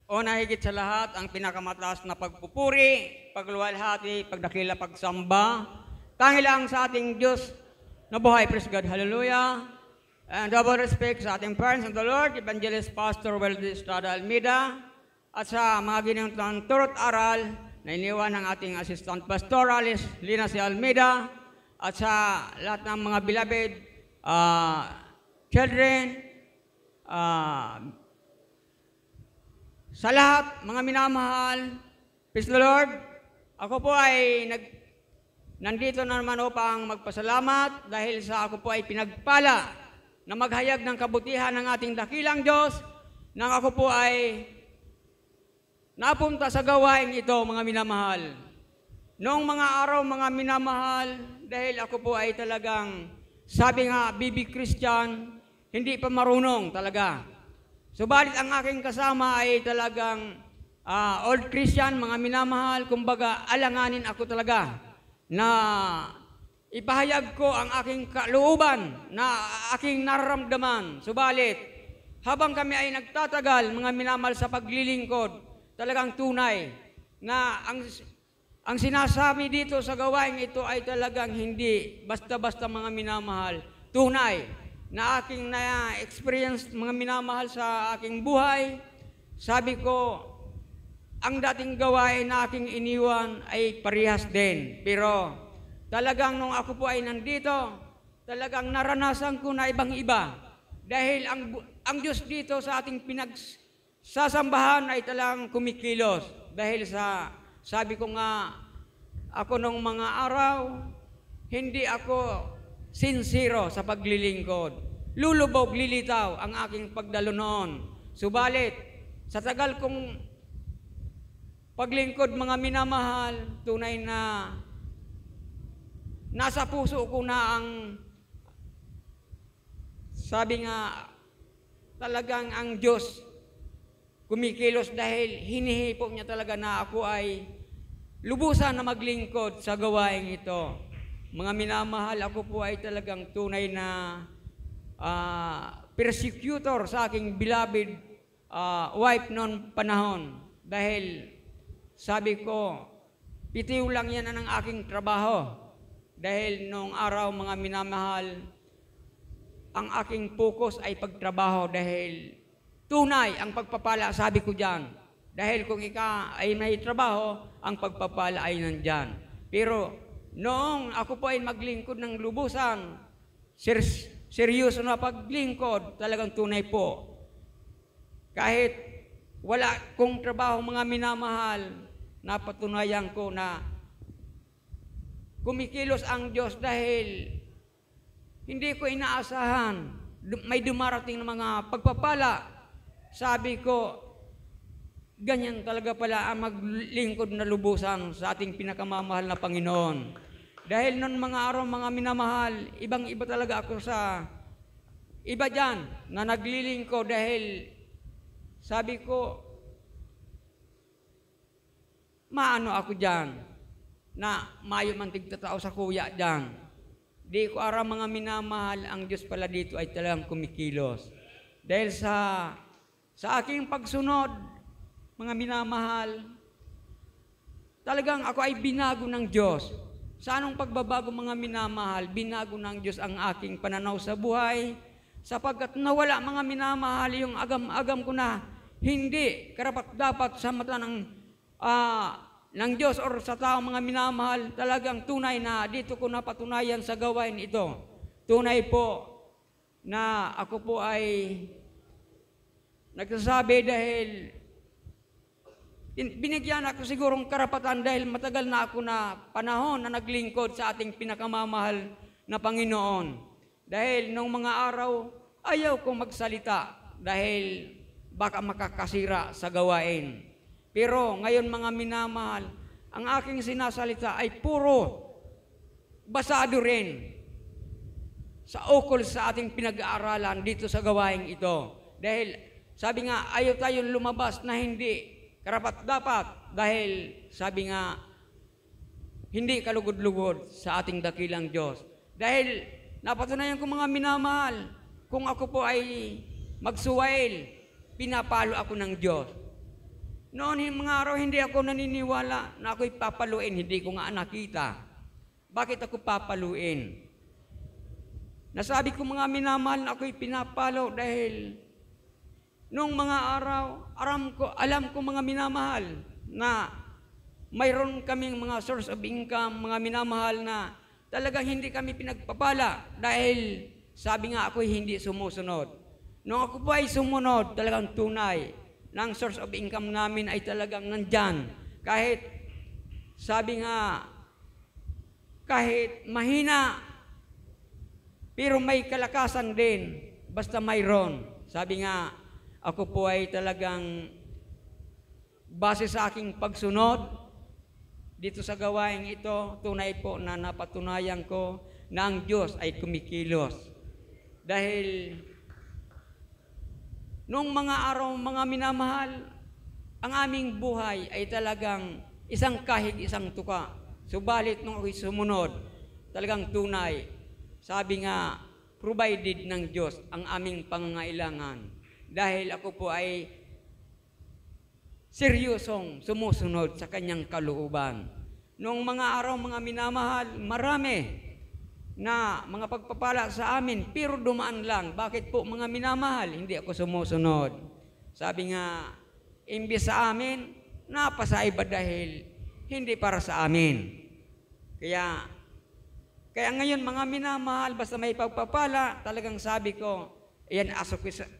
Una higit sa lahat, ang pinakamataas na pagpupuri, pagluwalhati, pagdakila, pagsamba. Tangi lang sa ating Diyos na buhay. Praise God. Hallelujah. And double respect sa ating parents in the Lord, Evangelist Pastor Weldy Estrada Almeida, at sa mga ginang turot aral na iniwan ng ating Assistant Pastoralis, Lina C. Almeida, at sa lahat ng mga beloved children, sa lahat, mga minamahal, praise the Lord, ako po ay nandito na naman upang magpasalamat dahil sa ako po ay pinagpala na maghayag ng kabutihan ng ating dakilang Diyos nang ako po ay napunta sa gawain ito, mga minamahal. Noong mga araw, mga minamahal, dahil ako po ay talagang, sabi nga, baby Christian, hindi pa marunong talaga. Subalit ang aking kasama ay talagang old Christian, mga minamahal, kumbaga alanganin ako talaga na ipahayag ko ang aking kalooban na aking nararamdaman. Subalit, habang kami ay nagtatagal, mga minamahal, sa paglilingkod, talagang tunay na ang sinasabi dito sa gawain ito ay talagang hindi basta-basta, mga minamahal, tunay na aking na-experience, mga minamahal, sa aking buhay. Sabi ko, ang dating gawain na aking iniwan ay parehas din. Pero talagang nung ako po ay nandito, talagang naranasan ko na ibang-iba. Dahil ang Diyos dito sa ating pinagsasambahan ay talagang kumikilos. Dahil sabi ko nga, ako nung mga araw, hindi ako sincero sa paglilingkod. Lulubog, lilitaw ang aking pagdalo noon. Subalit, sa tagal kong paglingkod, mga minamahal, tunay na nasa puso ko na ang, sabi nga, talagang ang Diyos kumikilos dahil hinihipo niya talaga na ako ay lubusan na maglingkod sa gawain ito. Mga minamahal, ako po ay talagang tunay na persecutor sa aking beloved wife noon panahon. Dahil sabi ko, pitiw lang yan ang aking trabaho. Dahil noong araw, mga minamahal, ang aking focus ay pagtrabaho dahil tunay ang pagpapala, sabi ko dyan. Dahil kung ay may trabaho, ang pagpapala ay nandyan. Pero noong ako po ay maglingkod ng lubusan, seryoso na paglingkod, talagang tunay po. Kahit wala kong trabaho, mga minamahal, napatunayan ko na kumikilos ang Diyos dahil hindi ko inaasahan. May dumarating na mga pagpapala. Sabi ko, ganyan talaga pala ang maglingkod na lubusan sa ating pinakamamahal na Panginoon. Dahil noon mga araw, mga minamahal, ibang-iba talaga ako sa iba dyan na naglilingkod dahil sabi ko, maano ako dyan na mayo man tigtatao sa kuya dyan. Di ko aram, mga minamahal, ang Diyos pala dito ay talagang kumikilos. Dahil sa aking pagsunod, mga minamahal, talagang ako ay binago ng Diyos. Sa anong pagbabago, mga minamahal, binago ng Diyos ang aking pananaw sa buhay, sapagkat nawala, mga minamahal, yung agam-agam ko na hindi karapat-dapat sa mata ng Diyos or sa tao, mga minamahal. Talagang tunay na dito ko napatunayan sa gawain ito. Tunay po na ako po ay nagsasabi dahil binigyan ako sigurong karapatan dahil matagal na ako na panahon na naglingkod sa ating pinakamamahal na Panginoon. Dahil nung mga araw, ayaw kong magsalita dahil baka makakasira sa gawain. Pero ngayon, mga minamahal, ang aking sinasalita ay puro basado rin sa ukol sa ating pinag-aaralan dito sa gawain ito. Dahil sabi nga, ayaw tayong lumabas na hindi karapat-dapat dahil sabi nga, hindi kalugod-lugod sa ating dakilang Diyos. Dahil napatunayan ko, mga minamahal, kung ako po ay magsuwail, pinapalo ako ng Diyos. Noon yung mga araw, hindi ako naniniwala na ako'y papaluin. Hindi ko nga nakita. Bakit ako papaluin? Nasabi ko mga minamahal na ako'y pinapalo dahil noong mga araw, alam ko mga minamahal na mayroon kaming mga source of income, mga minamahal na talagang hindi kami pinagpapala dahil sabi nga ako'y hindi sumusunod. Nung ako po ay sumunod, talagang tunay ng source of income namin ay talagang nandyan. Kahit, sabi nga, kahit mahina, pero may kalakasan din, basta mayroon. Sabi nga, ako po ay talagang base sa aking pagsunod dito sa gawain ito, tunay po na napatunayan ko na ang Diyos ay kumikilos. Dahil nung mga araw, mga minamahal, ang aming buhay ay talagang isang kahig, isang tuka. Subalit nung ako'y sumunod, talagang tunay. Sabi nga, provided ng Diyos ang aming pangangailangan. Dahil ako po ay seryosong sumusunod sa kanyang kalooban. Noong mga araw, mga minamahal, marami na mga pagpapala sa amin, pero dumaan lang. Bakit po mga minamahal? Hindi ako sumusunod. Sabi nga, imbis sa amin, napasaiba dahil hindi para sa amin. Kaya ngayon mga minamahal, basta may pagpapala, talagang sabi ko, yan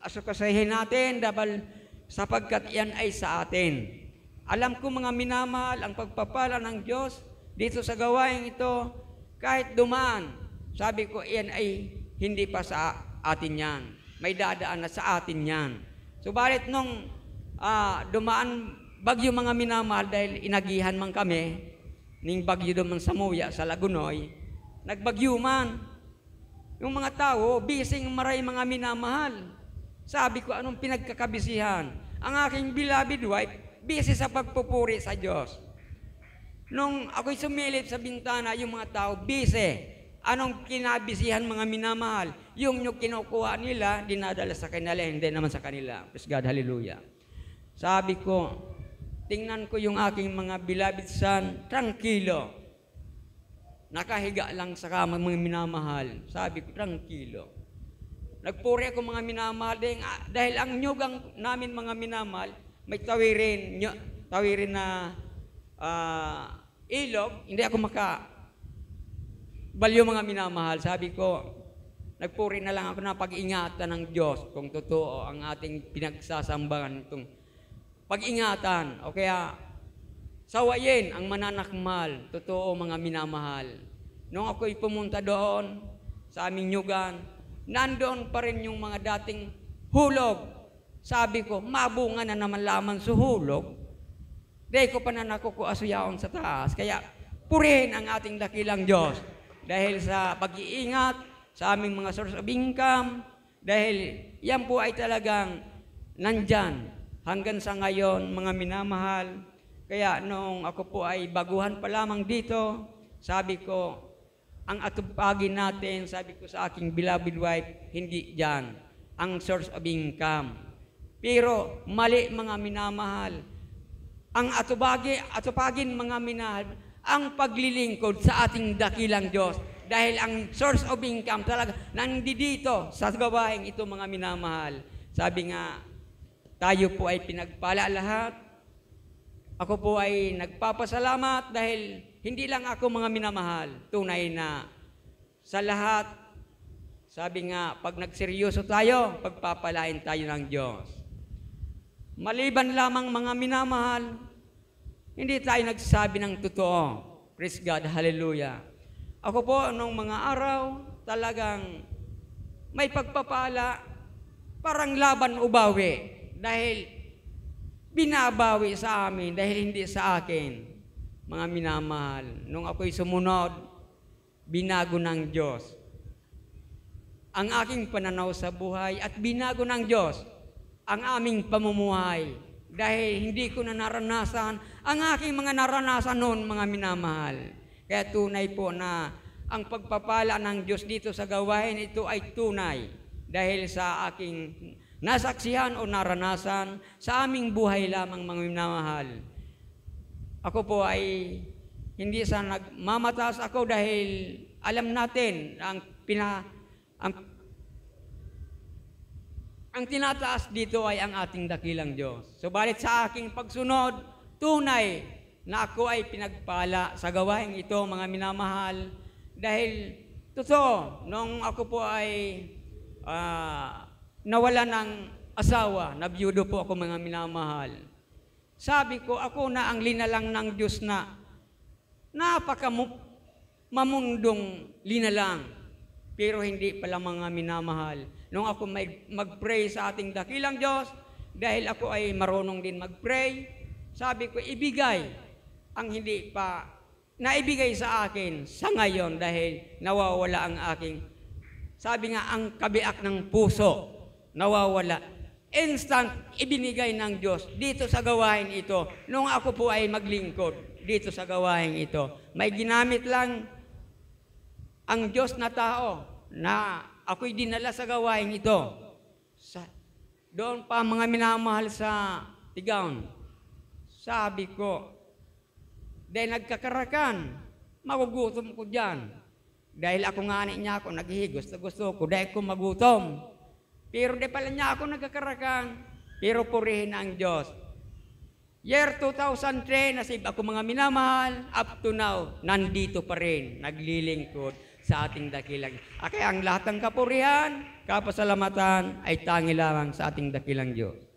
asukasahin natin dahil sapagkat yan ay sa atin. Alam ko mga minamahal, ang pagpapala ng Diyos dito sa gawain ito, kahit dumaan, sabi ko, yan ay hindi pa sa atin yan. May dadaan na sa atin yan. Subalit nung dumaan bagyo mga minamahal, dahil inagihan man kami, ning bagyo duman sa Muya, sa Lagunoy, nagbagyo man. Yung mga tao, bising maray mga minamahal. Sabi ko, anong pinagkakabisihan? Ang aking beloved wife, busy sa pagpupuri sa Diyos. Nung ako'y sumilip sa bintana, yung mga tao, busy. Anong kinabisihan mga minamahal? Yung kinukuha nila, dinadala sa kanila, hindi naman sa kanila. Praise God, hallelujah. Sabi ko, tingnan ko yung aking mga beloved son, tranquilo. Nakahiga lang sa kama mga minamahal. Sabi ko, tranquilo. Nagpuri ako mga minamahal dahil ang nyugang namin mga minamahal, may tawirin na ilog, hindi ako balyo mga minamahal. Sabi ko, nagpuri na lang ako na pag-ingatan ng Diyos kung totoo ang ating pinagsasambahan itong pag-ingatan. O kaya, sawayin ang mananakmal, totoo mga minamahal. Nung ako'y pumunta doon sa aming nyugan, nandoon pa rin yung mga dating hulog. Sabi ko, mabunga na naman lamang sa hulog. Dahil ko pa na nakukuasuyaon sa taas. Kaya, purihin ang ating dakilang Diyos. Dahil sa pag-iingat, sa aming mga source of income, dahil yan po ay talagang nandyan. Hanggang sa ngayon, mga minamahal. Kaya nung ako po ay baguhan pa lamang dito, sabi ko, ang atupagin natin, sabi ko sa aking beloved wife, hindi dyan. Ang source of income. Pero mali mga minamahal. Ang atupagin mga minamahal, ang paglilingkod sa ating dakilang Diyos. Dahil ang source of income talaga nandito sa gawain ito mga minamahal. Sabi nga, tayo po ay pinagpala lahat. Ako po ay nagpapasalamat dahil hindi lang ako mga minamahal. Tunay na sa lahat, sabi nga, pag nagseryoso tayo, pagpapalain tayo ng Diyos. Maliban lamang mga minamahal, hindi tayo nagsasabi ng totoo. Praise God, hallelujah. Ako po, nung mga araw, talagang may pagpapala, parang laban ubawi. Dahil binabawi sa amin, dahil hindi sa akin. Mga minamahal, nung ako'y sumunod, binago ng Diyos ang aking pananaw sa buhay at binago ng Diyos ang aming pamumuhay. Dahil hindi ko na naranasan ang aking mga naranasan noon, mga minamahal. Kaya tunay po na ang pagpapala ng Diyos dito sa gawain ito ay tunay. Dahil sa aking nasaksihan o naranasan sa aming buhay lamang, mga minamahal. Ako po ay hindi sa nagmamataas ako dahil alam natin ang tinataas dito ay ang ating dakilang Diyos. Subalit sa aking pagsunod, tunay na ako ay pinagpala sa gawain ito, mga minamahal. Dahil totoo, nung ako po ay nawala ng asawa, nabiyudo po ako, mga minamahal. Sabi ko, ako na ang linalang ng Diyos na mamundong linalang. Pero hindi pala, mga minamahal. Nung ako mag-pray sa ating dakilang Diyos, dahil ako ay marunong din mag-pray, sabi ko, ibigay ang hindi pa naibigay sa akin sa ngayon dahil nawawala ang aking, sabi nga, ang kabiak ng puso, nawawala. Instant, ibinigay ng Diyos dito sa gawain ito. Nung ako po ay maglingkod dito sa gawain ito, may ginamit lang ang Diyos na tao na ako'y dinala sa gawain ito. Doon pa, mga minamahal, sa Tigaon, sabi ko, dahil nagkakarakan, magugutom ko dyan. Dahil ako nga niya ako, naghihigos na gusto ko, dahil ko magutom. Pero di pala niya ako nagkakarakan, pero purihin ang Diyos. Year 2003, nasib ako, mga minamahal, up to now, nandito pa rin, naglilingkod sa ating dakilang. Kaya ang lahat ng kapurihan, kapasalamatan ay tangi lamang sa ating dakilang Diyos.